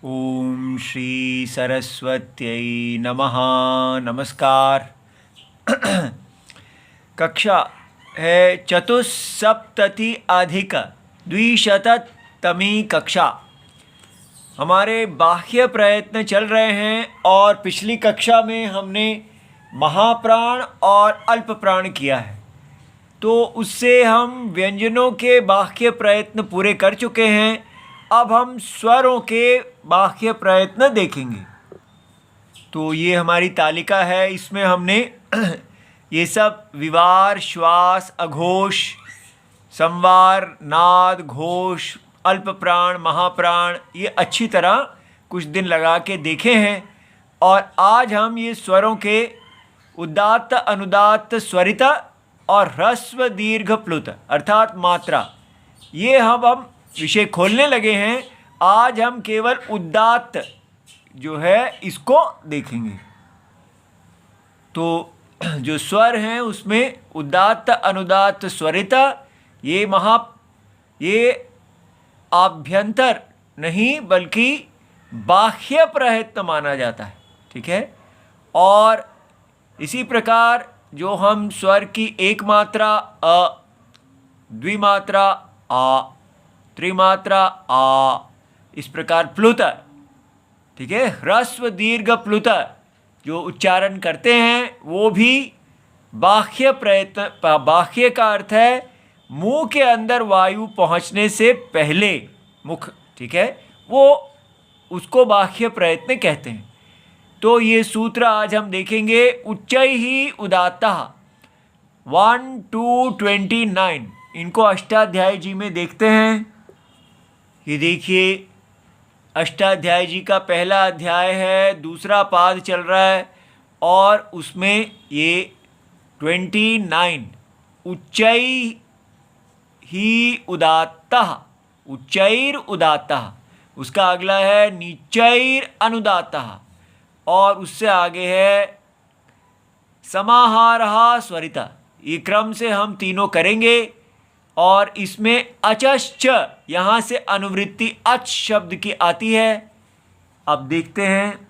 ओम श्री सरस्वत्यै नमः। नमस्कार। कक्षा है चतुस्सप्तति अधिक द्विशततमी कक्षा। हमारे बाह्य प्रयत्न चल रहे हैं और पिछली कक्षा में हमने महाप्राण और अल्प प्राण किया है, तो उससे हम व्यंजनों के बाह्य प्रयत्न पूरे कर चुके हैं। अब हम स्वरों के बाह्य प्रयत्न देखेंगे। तो ये हमारी तालिका है, इसमें हमने ये सब विवार, श्वास, अघोष, संवार, नाद, घोष, अल्प प्राण, महाप्राण ये अच्छी तरह कुछ दिन लगा के देखे हैं। और आज हम ये स्वरों के उदात्त, अनुदात्त, स्वरित और ह्रस्व, दीर्घ, प्लुत अर्थात मात्रा, ये हम विषय खोलने लगे हैं। आज हम केवल उदात्त जो है इसको देखेंगे। तो जो स्वर हैं उसमें उदात्त, अनुदात्त, स्वरित ये आभ्यंतर नहीं बल्कि बाह्य प्रयत्न माना जाता है, ठीक है। और इसी प्रकार जो हम स्वर की एक मात्रा अ, द्विमात्रा आ, त्रिमात्रा आ, इस प्रकार प्लुत, ठीक है, ह्रस्व, दीर्घ, प्लुत जो उच्चारण करते हैं वो भी बाह्य प्रयत्न। बाह्य का अर्थ है मुंह के अंदर वायु पहुंचने से पहले मुख, ठीक है, वो उसको बाह्य प्रयत्न कहते हैं। तो ये सूत्र आज हम देखेंगे। उच्चैः उदात्तः 1 to 29, इनको अष्टाध्यायी जी में देखते हैं। ये देखिए, अष्टाध्यायी जी का पहला अध्याय है, दूसरा पाद चल रहा है और उसमें ये 29 उच्चैः उदात्तः, उच्चैर उदात्तः, उसका अगला है नीचैर अनुदात्तः और उससे आगे है समाहारः स्वरितः। ये क्रम से हम तीनों करेंगे। और इसमें अचश्च, यहाँ से अनुवृत्ति अच शब्द की आती है। अब देखते हैं,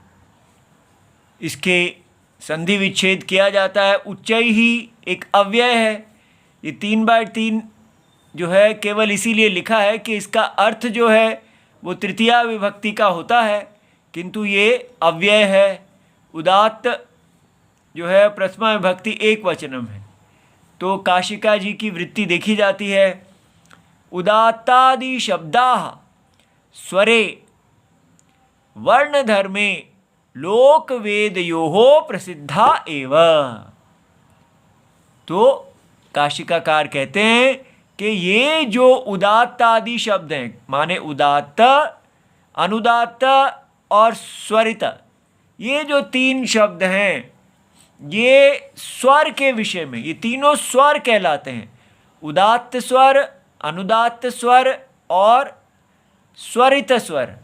इसके संधि विच्छेद किया जाता है। उच्चैः एक अव्यय है, ये 3/3 जो है केवल इसीलिए लिखा है कि इसका अर्थ जो है वो तृतीया विभक्ति का होता है, किंतु ये अव्यय है। उदात्त जो है प्रथमा विभक्ति एक वचनम है। तो काशिका जी की वृत्ति देखी जाती है। उदात्तादि शब्दाः स्वरे वर्णधर्मे लोकवेदयोः प्रसिद्धा एव। तो काशिकाकार कहते हैं कि ये जो उदात्तादि शब्द हैं, माने उदात्त, अनुदात्त और स्वरित, ये जो 3 शब्द हैं ये स्वर के विषय में, ये तीनों स्वर कहलाते हैं। उदात्त स्वर, अनुदात्त स्वर और स्वरित स्वर।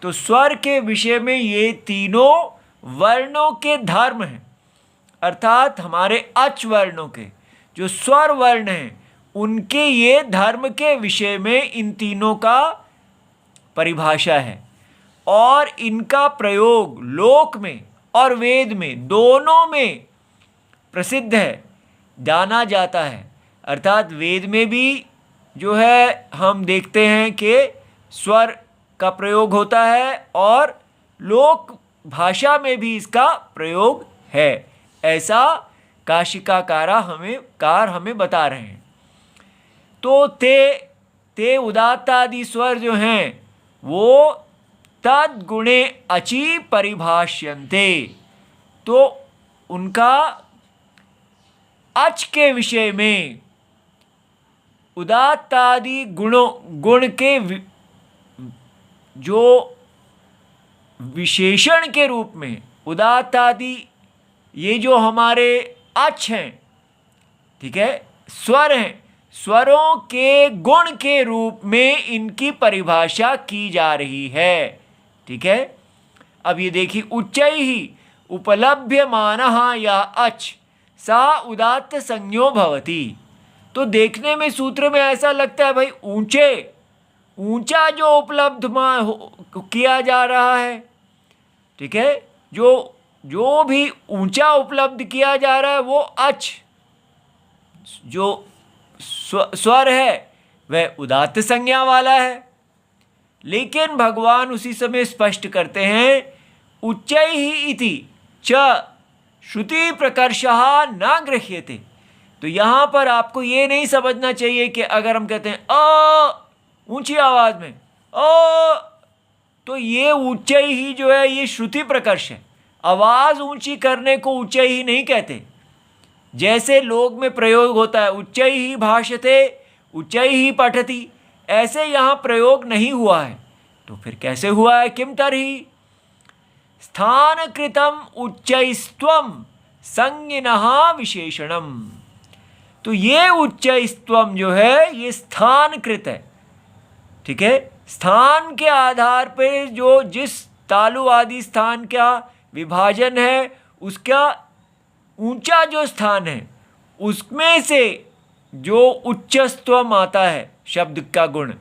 तो स्वर के विषय में ये तीनों वर्णों के धर्म हैं, अर्थात हमारे अच वर्णों के जो स्वर वर्ण हैं उनके ये धर्म के विषय में इन तीनों का परिभाषा है। और इनका प्रयोग लोक में और वेद में दोनों में प्रसिद्ध है, जाना जाता है। अर्थात वेद में भी जो है हम देखते हैं कि स्वर का प्रयोग होता है और लोक भाषा में भी इसका प्रयोग है, ऐसा काशिकाकार हमें बता रहे हैं। तो ते उदात्त आदि स्वर जो हैं वो तद्गुणे अचि परिभाष्यन्ते। तो उनका अच के विषय में उदात्तादि गुण के जो विशेषण के रूप में उदात्तादि ये जो हमारे अच हैं, ठीक है, स्वर हैं, स्वरों के गुण के रूप में इनकी परिभाषा की जा रही है, ठीक है। अब ये देखिए, उच्चैः उपलभ्यमानः यः अच सा उदात्त संज्ञो भवति। तो देखने में सूत्र में ऐसा लगता है भाई ऊंचा जो उपलब्ध किया जा रहा है, ठीक है। जो भी ऊंचा उपलब्ध किया जा रहा है वो अच, जो स्वर है वह उदात्त संज्ञा वाला है। लेकिन भगवान उसी समय स्पष्ट करते हैं, उच्चैः इति च श्रुति प्रकर्षः न गृह्यते। तो यहाँ पर आपको ये नहीं समझना चाहिए कि अगर हम कहते हैं ऊंची आवाज में तो ये उच्चैः जो है ये श्रुति प्रकर्ष है, आवाज ऊंची करने को उच्चैः नहीं कहते। जैसे लोक में प्रयोग होता है उच्चैः भाषते, उच्चैः पठति, ऐसे यहाँ प्रयोग नहीं हुआ है। तो फिर कैसे हुआ है? किम तर्हि स्थान कृतम उच्चैस्त्वम संज्ञिनः विशेषणम। तो ये उच्चैस्त्वम जो है ये स्थान कृत है, ठीक है। स्थान के आधार पे जो जिस तालु आदि स्थान का विभाजन है, उसका ऊंचा जो स्थान है उसमें से जो उच्चस्त्वम आता है शब्द का गुण,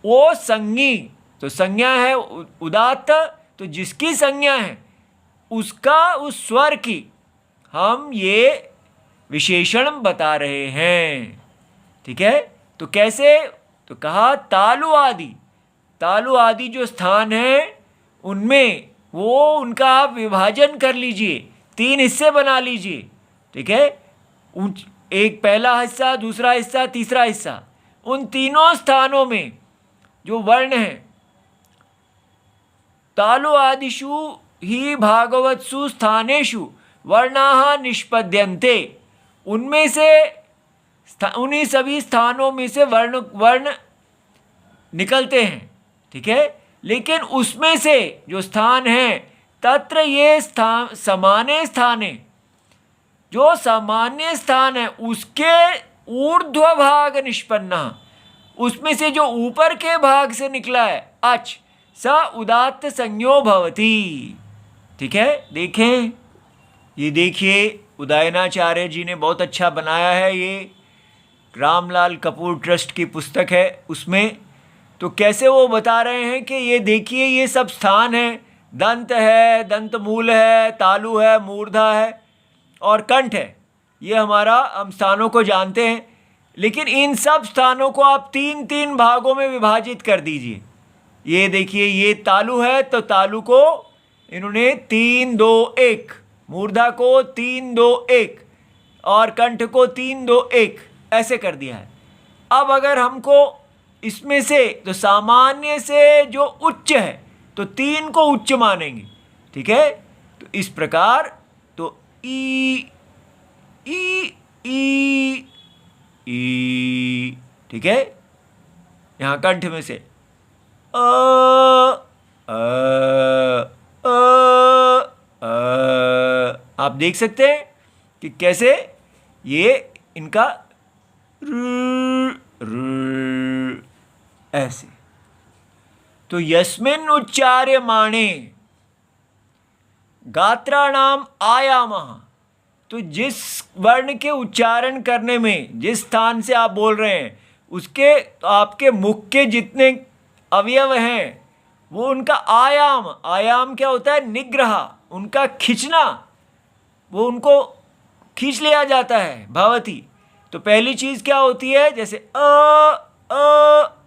वो संज्ञी, तो संज्ञा है उदात्त, तो जिसकी संज्ञा है उसका उस स्वर की हम ये विशेषण बता रहे हैं, ठीक है। तो कैसे? तो कहा तालु आदि जो स्थान है उनमें वो उनका आप विभाजन कर लीजिए, 3 हिस्से बना लीजिए, ठीक है। एक पहला हिस्सा, दूसरा हिस्सा, तीसरा हिस्सा। उन तीनों स्थानों में जो वर्ण हैं, तालु आदिषु ही भागवत्सु स्थानेषु वर्णाः निष्पद्यन्ते। उनमें से उन्हीं सभी स्थानों में से वर्ण निकलते हैं, ठीक है। लेकिन उसमें से जो स्थान है तत्र ये स्थान सामान्य स्थान है, जो सामान्य स्थान है उसके ऊर्ध्व भाग निष्पन्ना, उसमें से जो ऊपर के भाग से निकला है अच स उदात्त संज्ञो भवति, ठीक है। देखें, ये देखिए उदयनाचार्य जी ने बहुत अच्छा बनाया है, ये रामलाल कपूर ट्रस्ट की पुस्तक है उसमें। तो कैसे वो बता रहे हैं कि ये देखिए ये सब स्थान है, दंत है, दंत मूल है, तालु है, मूर्धा है और कंठ है। ये हमारा हम स्थानों को जानते हैं, लेकिन इन सब स्थानों को आप 3-3 भागों में विभाजित कर दीजिए। ये देखिए ये तालु है तो तालु को इन्होंने 3-2-1, मूर्धा को 3-2-1 और कंठ को 3-2-1 ऐसे कर दिया है। अब अगर हमको इसमें से तो सामान्य से जो उच्च है तो 3 को उच्च मानेंगे, ठीक है। तो इस प्रकार तो ई ई ई ई, ठीक है। यहाँ कंठ में से अ आप देख सकते हैं कि कैसे ये इनका ऐसे। तो यस्मिन् उच्चार्यमाणे गात्राणाम आयामः, तो जिस वर्ण के उच्चारण करने में जिस स्थान से आप बोल रहे हैं उसके आपके मुख के जितने अवयव हैं वो उनका आयाम क्या होता है? निग्रह, उनका खींचना, वो उनको खींच लिया जाता है भवती। तो पहली चीज़ क्या होती है? जैसे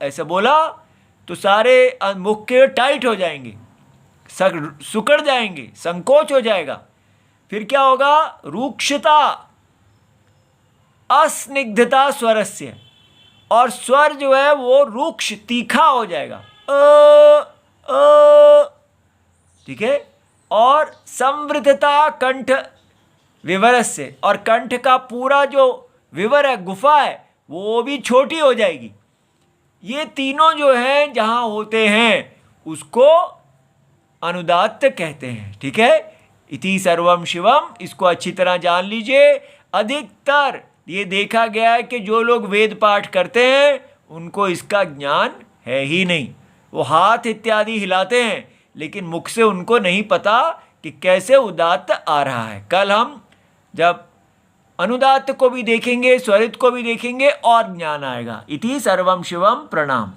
ऐसे बोला तो सारे मुख के टाइट हो जाएंगे, सुकड़ जाएंगे, संकोच हो जाएगा। फिर क्या होगा? रूक्षता, अस्निग्धता स्वरस्य, और स्वर जो है वो रूक्ष तीखा हो जाएगा, ठीक है। और संवृद्धता कंठ विवरस्य, और कंठ का पूरा जो विवर है, गुफा है, वो भी छोटी हो जाएगी। ये तीनों जो हैं जहाँ होते हैं उसको अनुदात्त कहते हैं, ठीक है। इति सर्वम शिवम, इसको अच्छी तरह जान लीजिए। अधिकतर ये देखा गया है कि जो लोग वेद पाठ करते हैं उनको इसका ज्ञान है ही नहीं। वो हाथ इत्यादि हिलाते हैं लेकिन मुख से उनको नहीं पता कि कैसे उदात्त आ रहा है। कल हम जब अनुदात्त को भी देखेंगे, स्वरित को भी देखेंगे और ज्ञान आएगा। इति सर्वम शिवम, प्रणाम।